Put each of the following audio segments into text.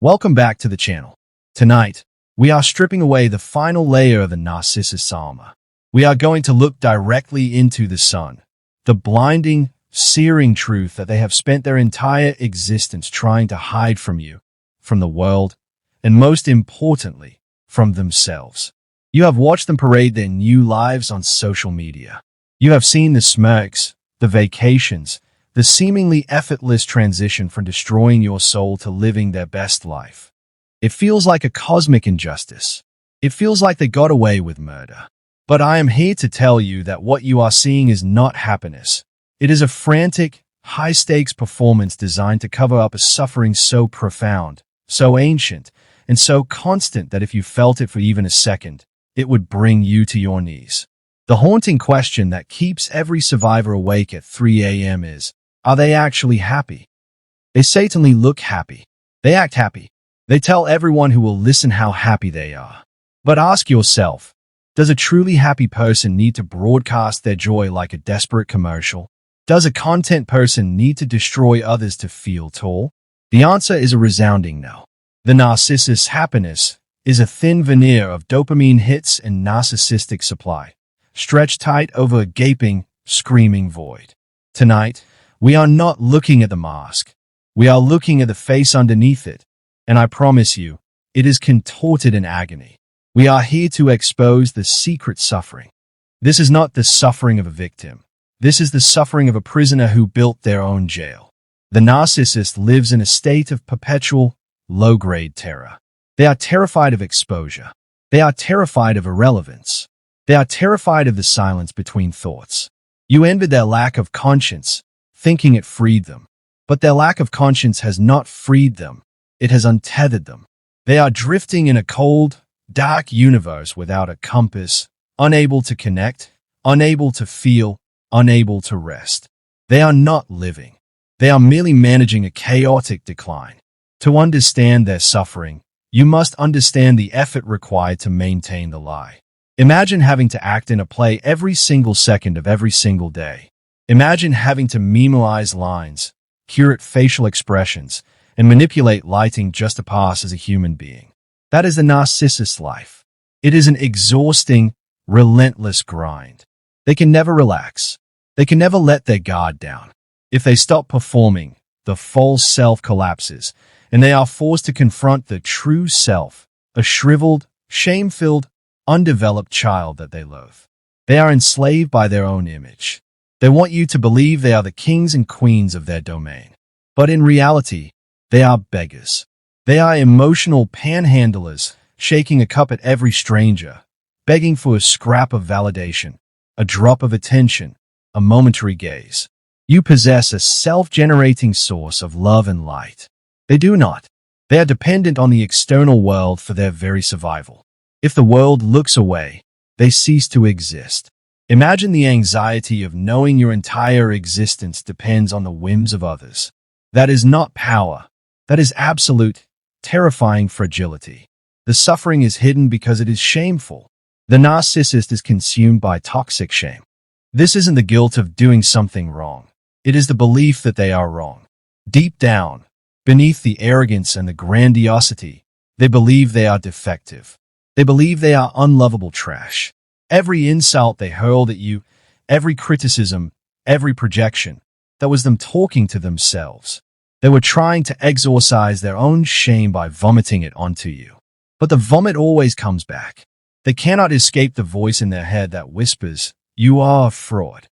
Welcome back to the channel. Tonight, we are stripping away the final layer of the narcissist's armor. We are going to look directly into the sun, the blinding, searing truth that they have spent their entire existence trying to hide from you, from the world, and most importantly, from themselves. You have watched them parade their new lives on social media. You have seen the smirks, the vacations, the seemingly effortless transition from destroying your soul to living their best life. It feels like a cosmic injustice. It feels like they got away with murder. But I am here to tell you that what you are seeing is not happiness. It is a frantic, high-stakes performance designed to cover up a suffering so profound, so ancient, and so constant that if you felt it for even a second, it would bring you to your knees. The haunting question that keeps every survivor awake at 3 a.m. is, are they actually happy? They certainly look happy. They act happy. They tell everyone who will listen how happy they are. But ask yourself, does a truly happy person need to broadcast their joy like a desperate commercial? Does a content person need to destroy others to feel tall? The answer is a resounding no. The narcissist's happiness is a thin veneer of dopamine hits and narcissistic supply, stretched tight over a gaping, screaming void. Tonight, we are not looking at the mask. We are looking at the face underneath it, and I promise you, it is contorted in agony. We are here to expose the secret suffering. This is not the suffering of a victim. This is the suffering of a prisoner who built their own jail. The narcissist lives in a state of perpetual, low-grade terror. They are terrified of exposure. They are terrified of irrelevance. They are terrified of the silence between thoughts. You envy their lack of conscience, thinking it freed them. But their lack of conscience has not freed them. It has untethered them. They are drifting in a cold, dark universe without a compass, unable to connect, unable to feel, unable to rest. They are not living. They are merely managing a chaotic decline. To understand their suffering, you must understand the effort required to maintain the lie. Imagine having to act in a play every single second of every single day. Imagine having to memorize lines, curate facial expressions, and manipulate lighting just to pass as a human being. That is the narcissist's life. It is an exhausting, relentless grind. They can never relax. They can never let their guard down. If they stop performing, the false self collapses, and they are forced to confront the true self, a shriveled, shame-filled, undeveloped child that they loathe. They are enslaved by their own image. They want you to believe they are the kings and queens of their domain. But in reality, they are beggars. They are emotional panhandlers, shaking a cup at every stranger, begging for a scrap of validation, a drop of attention, a momentary gaze. You possess a self-generating source of love and light. They do not. They are dependent on the external world for their very survival. If the world looks away, they cease to exist. Imagine the anxiety of knowing your entire existence depends on the whims of others. That is not power. That is absolute, terrifying fragility. The suffering is hidden because it is shameful. The narcissist is consumed by toxic shame. This isn't the guilt of doing something wrong. It is the belief that they are wrong. Deep down, beneath the arrogance and the grandiosity, they believe they are defective. They believe they are unlovable trash. Every insult they hurled at you, every criticism, every projection, that was them talking to themselves. They were trying to exorcise their own shame by vomiting it onto you. But the vomit always comes back. They cannot escape the voice in their head that whispers, "You are a fraud."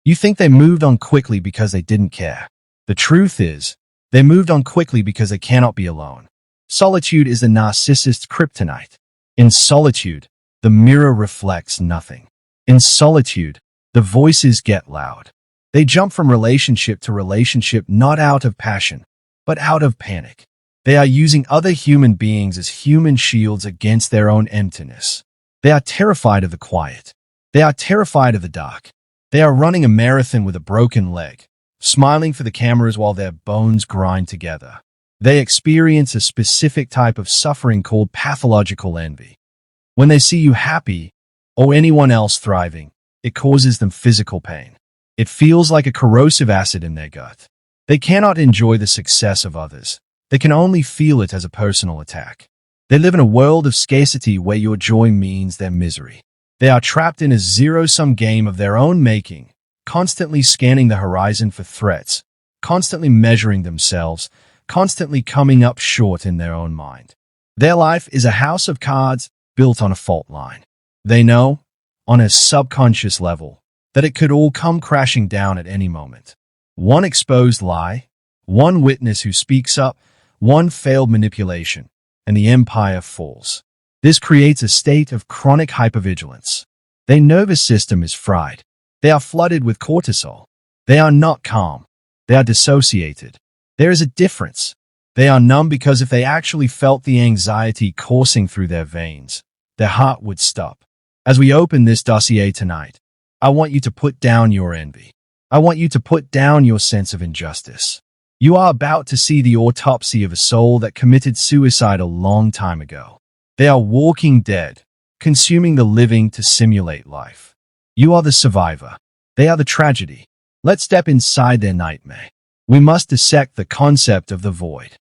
You think they moved on quickly because they didn't care. The truth is, they moved on quickly because they cannot be alone. Solitude is the narcissist's kryptonite. In solitude, the mirror reflects nothing. In solitude, the voices get loud. They jump from relationship to relationship not out of passion, but out of panic. They are using other human beings as human shields against their own emptiness. They are terrified of the quiet. They are terrified of the dark. They are running a marathon with a broken leg, smiling for the cameras while their bones grind together. They experience a specific type of suffering called pathological envy. When they see you happy, or anyone else thriving, it causes them physical pain. It feels like a corrosive acid in their gut. They cannot enjoy the success of others. They can only feel it as a personal attack. They live in a world of scarcity where your joy means their misery. They are trapped in a zero-sum game of their own making, constantly scanning the horizon for threats, constantly measuring themselves, constantly coming up short in their own mind. Their life is a house of cards built on a fault line. They know, on a subconscious level, that it could all come crashing down at any moment. One exposed lie, one witness who speaks up, one failed manipulation, and the empire falls. This creates a state of chronic hypervigilance. Their nervous system is fried. They are flooded with cortisol. They are not calm. They are dissociated. There is a difference. They are numb because if they actually felt the anxiety coursing through their veins, their heart would stop. As we open this dossier tonight, I want you to put down your envy. I want you to put down your sense of injustice. You are about to see the autopsy of a soul that committed suicide a long time ago. They are walking dead, consuming the living to simulate life. You are the survivor. They are the tragedy. Let's step inside their nightmare. We must dissect the concept of the void.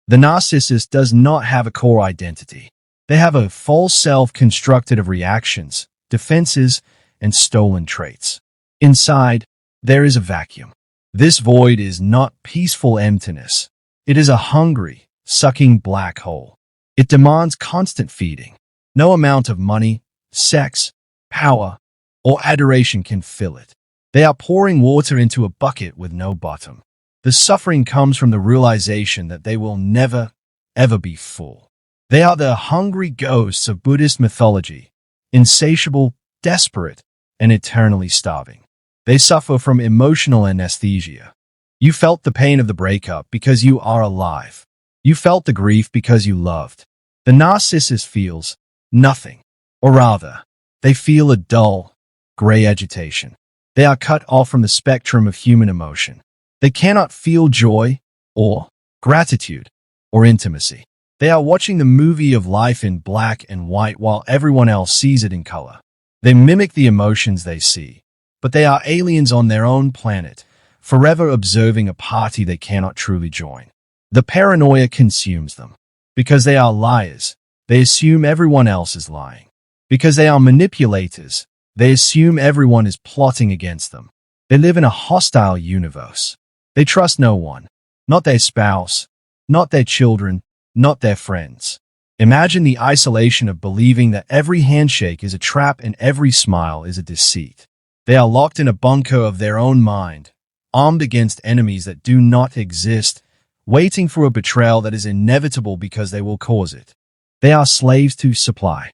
The narcissist does not have a core identity. They have a false self constructed of reactions, defenses, and stolen traits. Inside, there is a vacuum. This void is not peaceful emptiness. It is a hungry, sucking black hole. It demands constant feeding. No amount of money, sex, power, or adoration can fill it. They are pouring water into a bucket with no bottom. The suffering comes from the realization that they will never, ever be full. They are the hungry ghosts of Buddhist mythology, insatiable, desperate, and eternally starving. They suffer from emotional anesthesia. You felt the pain of the breakup because you are alive. You felt the grief because you loved. The narcissist feels nothing, or rather, they feel a dull, gray agitation. They are cut off from the spectrum of human emotion. They cannot feel joy, or gratitude, or intimacy. They are watching the movie of life in black and white while everyone else sees it in color. They mimic the emotions they see, but they are aliens on their own planet, forever observing a party they cannot truly join. The paranoia consumes them. Because they are liars, they assume everyone else is lying. Because they are manipulators, they assume everyone is plotting against them. They live in a hostile universe. They trust no one, not their spouse, not their children, not their friends. Imagine the isolation of believing that every handshake is a trap and every smile is a deceit. They are locked in a bunker of their own mind, armed against enemies that do not exist, waiting for a betrayal that is inevitable because they will cause it. They are slaves to supply.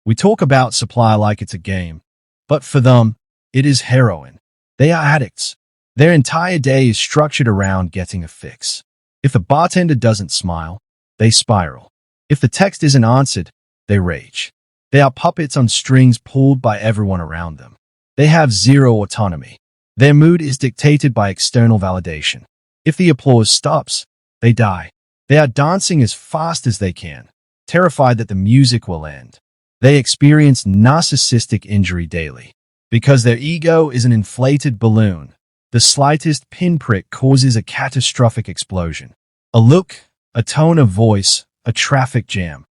We talk about supply like it's a game, but for them, it is heroin. They are addicts. Their entire day is structured around getting a fix. If the bartender doesn't smile, they spiral. If the text isn't answered, they rage. They are puppets on strings pulled by everyone around them. They have zero autonomy. Their mood is dictated by external validation. If the applause stops, they die. They are dancing as fast as they can, terrified that the music will end. They experience narcissistic injury daily. Because their ego is an inflated balloon, the slightest pinprick causes a catastrophic explosion. A look, a tone of voice, a traffic jam.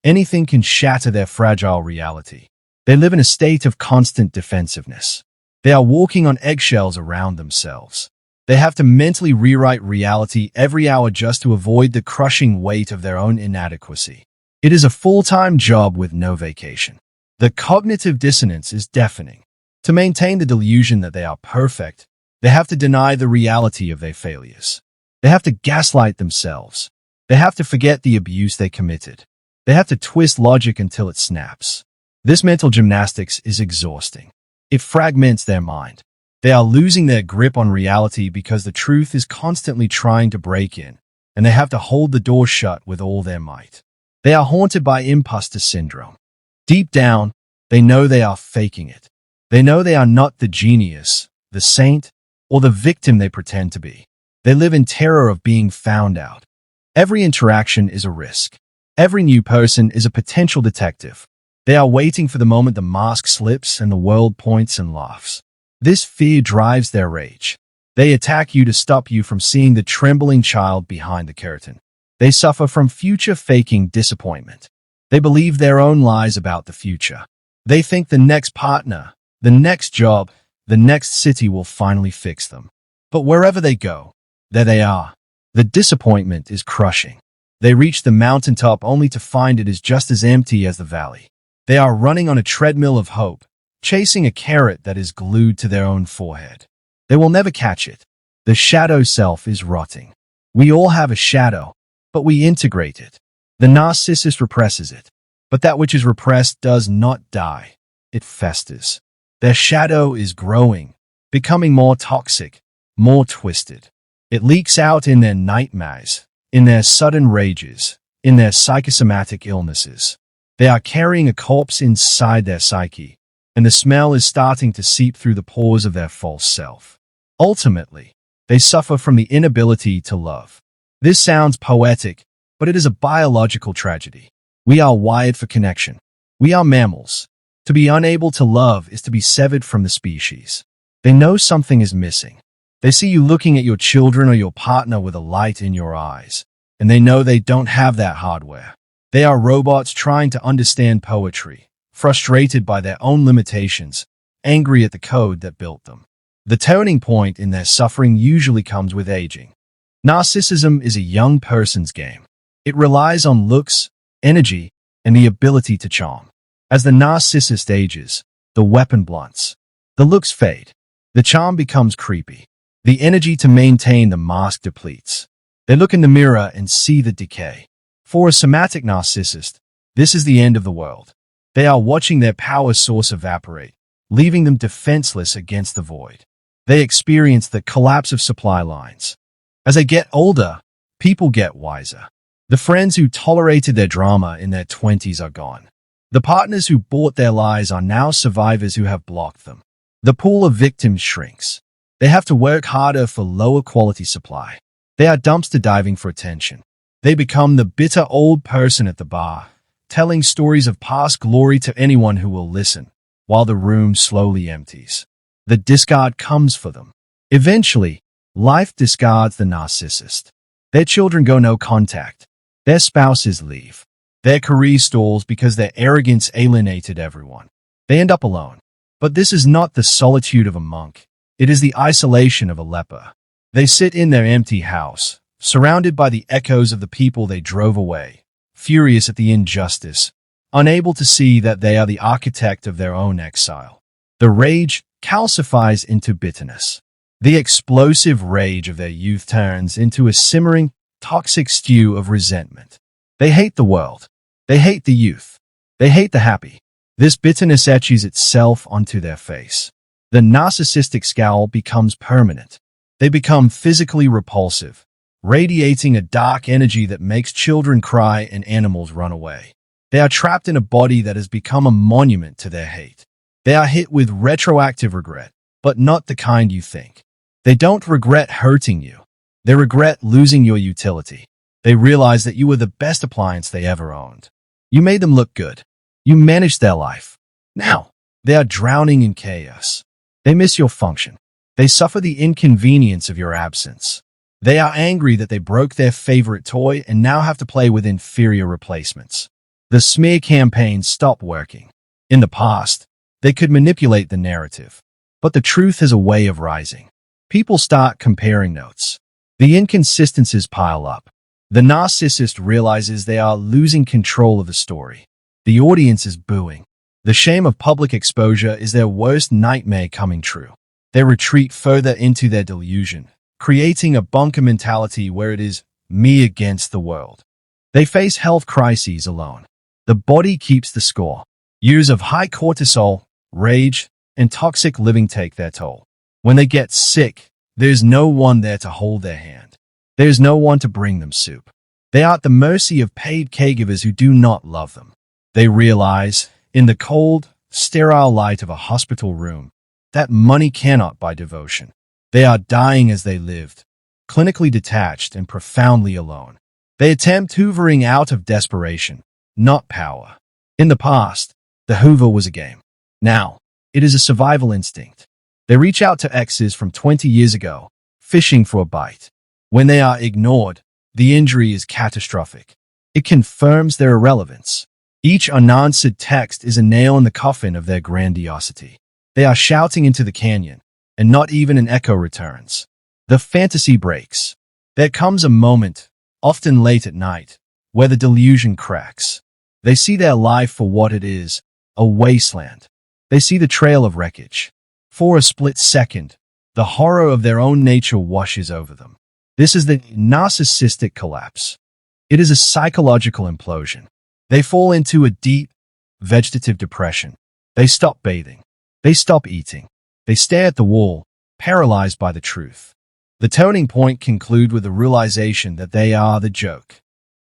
Anything can shatter their fragile reality. They live in a state of constant defensiveness. They are walking on eggshells around themselves. They have to mentally rewrite reality every hour just to avoid the crushing weight of their own inadequacy. It is a full-time job with no vacation. The cognitive dissonance is deafening. To maintain the delusion that they are perfect, they have to deny the reality of their failures. They have to gaslight themselves. They have to forget the abuse they committed. They have to twist logic until it snaps. This mental gymnastics is exhausting. It fragments their mind. They are losing their grip on reality because the truth is constantly trying to break in, and they have to hold the door shut with all their might. They are haunted by imposter syndrome. Deep down, they know they are faking it. They know they are not the genius, the saint, or the victim they pretend to be. They live in terror of being found out. Every interaction is a risk. Every new person is a potential detective. They are waiting for the moment the mask slips and the world points and laughs. This fear drives their rage. They attack you to stop you from seeing the trembling child behind the curtain. They suffer from future faking disappointment. They believe their own lies about the future. They think the next partner, the next job, the next city will finally fix them. But wherever they go, there they are. The disappointment is crushing. They reach the mountaintop only to find it is just as empty as the valley. They are running on a treadmill of hope, chasing a carrot that is glued to their own forehead. They will never catch it. The shadow self is rotting. We all have a shadow, but we integrate it. The narcissist represses it. But that which is repressed does not die. It festers. Their shadow is growing, becoming more toxic, more twisted. It leaks out in their nightmares, in their sudden rages, in their psychosomatic illnesses. They are carrying a corpse inside their psyche, and the smell is starting to seep through the pores of their false self. Ultimately, they suffer from the inability to love. This sounds poetic, but it is a biological tragedy. We are wired for connection. We are mammals. To be unable to love is to be severed from the species. They know something is missing. They see you looking at your children or your partner with a light in your eyes, and they know they don't have that hardware. They are robots trying to understand poetry, frustrated by their own limitations, angry at the code that built them. The turning point in their suffering usually comes with aging. Narcissism is a young person's game. It relies on looks, energy, and the ability to charm. As the narcissist ages, the weapon blunts. The looks fade. The charm becomes creepy. The energy to maintain the mask depletes. They look in the mirror and see the decay. For a somatic narcissist, this is the end of the world. They are watching their power source evaporate, leaving them defenseless against the void. They experience the collapse of supply lines. As they get older, people get wiser. The friends who tolerated their drama in their 20s are gone. The partners who bought their lies are now survivors who have blocked them. The pool of victims shrinks. They have to work harder for lower quality supply. They are dumpster diving for attention. They become the bitter old person at the bar, telling stories of past glory to anyone who will listen, while the room slowly empties. The discard comes for them. Eventually, life discards the narcissist. Their children go no contact. Their spouses leave. Their career stalls because their arrogance alienated everyone. They end up alone. But this is not the solitude of a monk. It is the isolation of a leper. They sit in their empty house, surrounded by the echoes of the people they drove away, furious at the injustice, unable to see that they are the architect of their own exile. The rage calcifies into bitterness. The explosive rage of their youth turns into a simmering, toxic stew of resentment. They hate the world. They hate the youth. They hate the happy. This bitterness etches itself onto their face. The narcissistic scowl becomes permanent. They become physically repulsive, radiating a dark energy that makes children cry and animals run away. They are trapped in a body that has become a monument to their hate. They are hit with retroactive regret, but not the kind you think. They don't regret hurting you. They regret losing your utility. They realize that you were the best appliance they ever owned. You made them look good. You managed their life. Now, they are drowning in chaos. They miss your function. They suffer the inconvenience of your absence. They are angry that they broke their favorite toy and now have to play with inferior replacements. The smear campaigns stop working. In the past, they could manipulate the narrative. But the truth has a way of rising. People start comparing notes. The inconsistencies pile up. The narcissist realizes they are losing control of the story. The audience is booing. The shame of public exposure is their worst nightmare coming true. They retreat further into their delusion, creating a bunker mentality where it is me against the world. They face health crises alone. The body keeps the score. Years of high cortisol, rage, and toxic living take their toll. When they get sick, there's no one there to hold their hand. There's no one to bring them soup. They are at the mercy of paid caregivers who do not love them. They realize, in the cold, sterile light of a hospital room, that money cannot buy devotion. They are dying as they lived, clinically detached and profoundly alone. They attempt hoovering out of desperation, not power. In the past, the hoover was a game. Now, it is a survival instinct. They reach out to exes from 20 years ago, fishing for a bite. When they are ignored, the injury is catastrophic. It confirms their irrelevance. Each unanswered text is a nail in the coffin of their grandiosity. They are shouting into the canyon, and not even an echo returns. The fantasy breaks. There comes a moment, often late at night, where the delusion cracks. They see their life for what it is, a wasteland. They see the trail of wreckage. For a split second, the horror of their own nature washes over them. This is the narcissistic collapse. It is a psychological implosion. They fall into a deep, vegetative depression. They stop bathing. They stop eating. They stare at the wall, paralyzed by the truth. The turning point concludes with the realization that they are the joke.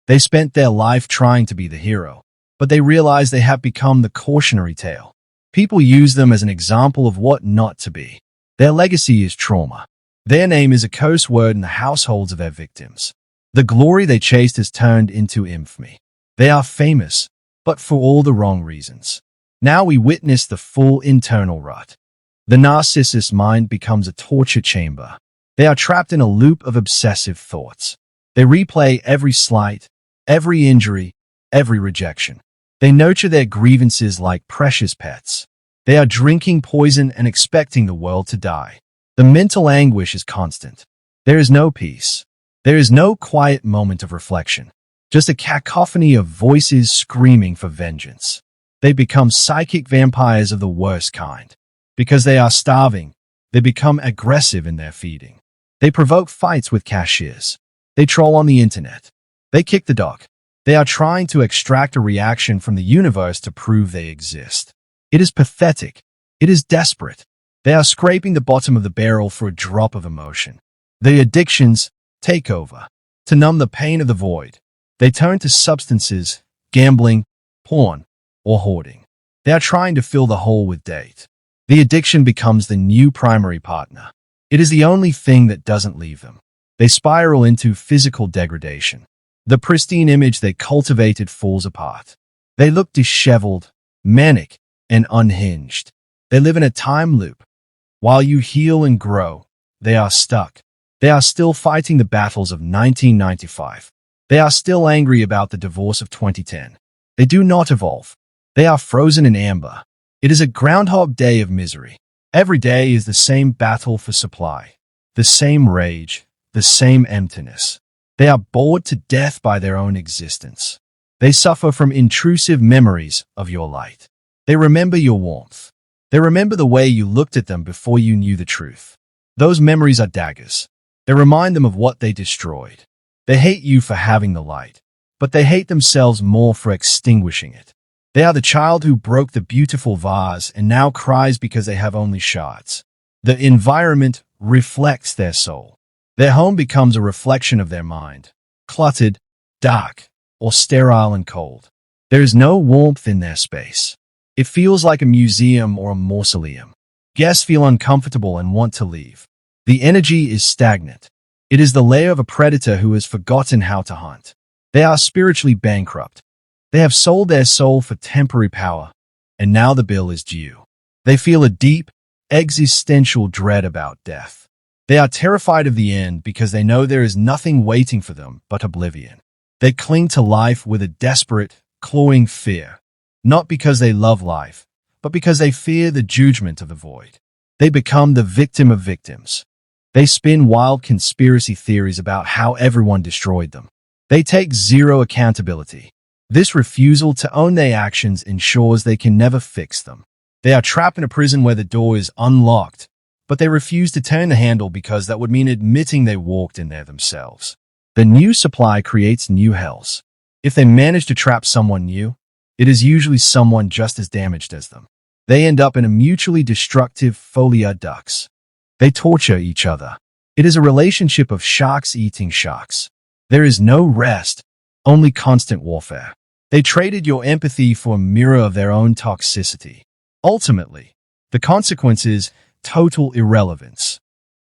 They spent their life trying to be the hero, but they realize they have become the cautionary tale. People use them as an example of what not to be. Their legacy is trauma. Their name is a curse word in the households of their victims. The glory they chased has turned into infamy. They are famous, but for all the wrong reasons. Now we witness the full internal rut. The narcissist's mind becomes a torture chamber. They are trapped in a loop of obsessive thoughts. They replay every slight, every injury, every rejection. They nurture their grievances like precious pets. They are drinking poison and expecting the world to die. The mental anguish is constant. There is no peace. There is no quiet moment of reflection. Just a cacophony of voices screaming for vengeance. They become psychic vampires of the worst kind. Because they are starving, they become aggressive in their feeding. They provoke fights with cashiers. They troll on the internet. They kick the dog. They are trying to extract a reaction from the universe to prove they exist. It is pathetic. It is desperate. They are scraping the bottom of the barrel for a drop of emotion. The addictions take over. To numb the pain of the void, they turn to substances, gambling, porn, or hoarding. They are trying to fill the hole with date. The addiction becomes the new primary partner. It is the only thing that doesn't leave them. They spiral into physical degradation. The pristine image they cultivated falls apart. They look disheveled, manic, and unhinged. They live in a time loop. While you heal and grow, they are stuck. They are still fighting the battles of 1995. They are still angry about the divorce of 2010. They do not evolve. They are frozen in amber. It is a Groundhog Day of misery. Every day is the same battle for supply, the same rage, the same emptiness. They are bored to death by their own existence. They suffer from intrusive memories of your light. They remember your warmth. They remember the way you looked at them before you knew the truth. Those memories are daggers. They remind them of what they destroyed. They hate you for having the light, but they hate themselves more for extinguishing it. They are the child who broke the beautiful vase and now cries because they have only shards. The environment reflects their soul. Their home becomes a reflection of their mind, cluttered, dark, or sterile and cold. There is no warmth in their space. It feels like a museum or a mausoleum. Guests feel uncomfortable and want to leave. The energy is stagnant. It is the lair of a predator who has forgotten how to hunt. They are spiritually bankrupt. They have sold their soul for temporary power, and now the bill is due. They feel a deep, existential dread about death. They are terrified of the end because they know there is nothing waiting for them but oblivion. They cling to life with a desperate, clawing fear, not because they love life, but because they fear the judgment of the void. They become the victim of victims. They spin wild conspiracy theories about how everyone destroyed them. They take zero accountability. This refusal to own their actions ensures they can never fix them. They are trapped in a prison where the door is unlocked, but they refuse to turn the handle because that would mean admitting they walked in there themselves. The new supply creates new hells. If they manage to trap someone new, it is usually someone just as damaged as them. They end up in a mutually destructive folia ducts. They torture each other. It is a relationship of sharks eating sharks. There is no rest, only constant warfare. They traded your empathy for a mirror of their own toxicity. Ultimately, the consequence is total irrelevance.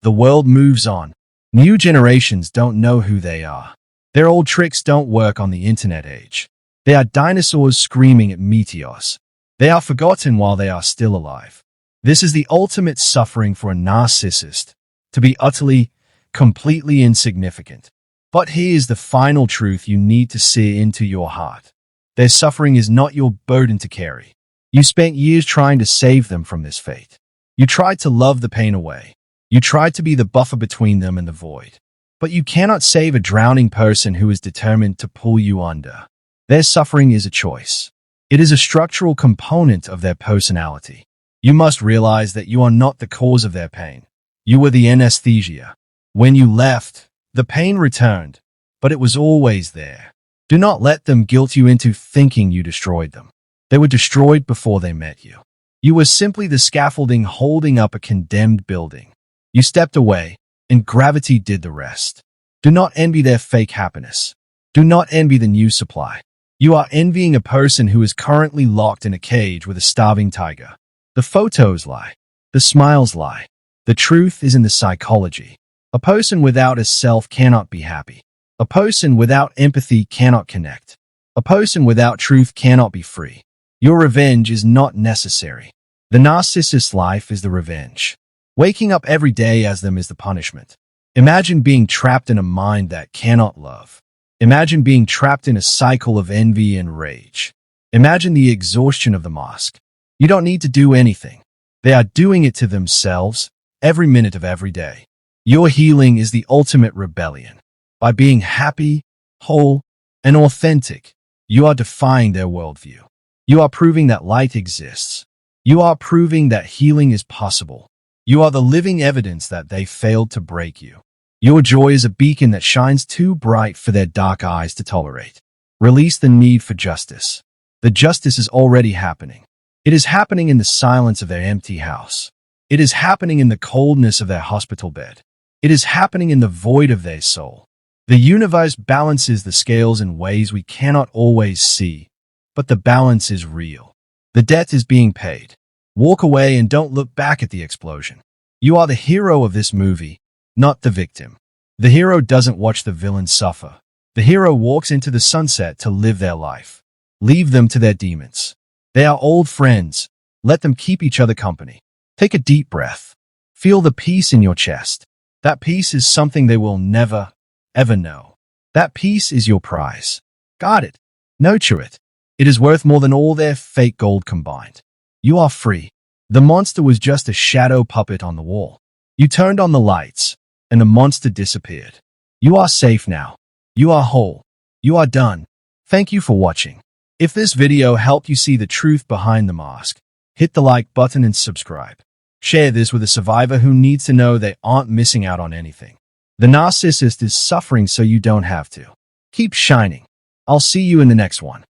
The world moves on. New generations don't know who they are. Their old tricks don't work on the internet age. They are dinosaurs screaming at meteors. They are forgotten while they are still alive. This is the ultimate suffering for a narcissist, to be utterly, completely insignificant. But here's the final truth you need to sear into your heart. Their suffering is not your burden to carry. You spent years trying to save them from this fate. You tried to love the pain away. You tried to be the buffer between them and the void. But you cannot save a drowning person who is determined to pull you under. Their suffering is a choice. It is a structural component of their personality. You must realize that you are not the cause of their pain. You were the anesthesia. When you left, the pain returned, but it was always there. Do not let them guilt you into thinking you destroyed them. They were destroyed before they met you. You were simply the scaffolding holding up a condemned building. You stepped away, and gravity did the rest. Do not envy their fake happiness. Do not envy the new supply. You are envying a person who is currently locked in a cage with a starving tiger. The photos lie. The smiles lie. The truth is in the psychology. A person without a self cannot be happy. A person without empathy cannot connect. A person without truth cannot be free. Your revenge is not necessary. The narcissist's life is the revenge. Waking up every day as them is the punishment. Imagine being trapped in a mind that cannot love. Imagine being trapped in a cycle of envy and rage. Imagine the exhaustion of the mask. You don't need to do anything. They are doing it to themselves every minute of every day. Your healing is the ultimate rebellion. By being happy, whole, and authentic, you are defying their worldview. You are proving that light exists. You are proving that healing is possible. You are the living evidence that they failed to break you. Your joy is a beacon that shines too bright for their dark eyes to tolerate. Release the need for justice. The justice is already happening. It is happening in the silence of their empty house. It is happening in the coldness of their hospital bed. It is happening in the void of their soul. The universe balances the scales in ways we cannot always see, but the balance is real. The debt is being paid. Walk away and don't look back at the explosion. You are the hero of this movie, not the victim. The hero doesn't watch the villain suffer. The hero walks into the sunset to live their life. Leave them to their demons. They are old friends. Let them keep each other company. Take a deep breath. Feel the peace in your chest. That peace is something they will never, ever know. That peace is your prize. Guard it. Nurture it. It is worth more than all their fake gold combined. You are free. The monster was just a shadow puppet on the wall. You turned on the lights, and the monster disappeared. You are safe now. You are whole. You are done. Thank you for watching. If this video helped you see the truth behind the mask, hit the like button and subscribe. Share this with a survivor who needs to know they aren't missing out on anything. The narcissist is suffering so you don't have to. Keep shining. I'll see you in the next one.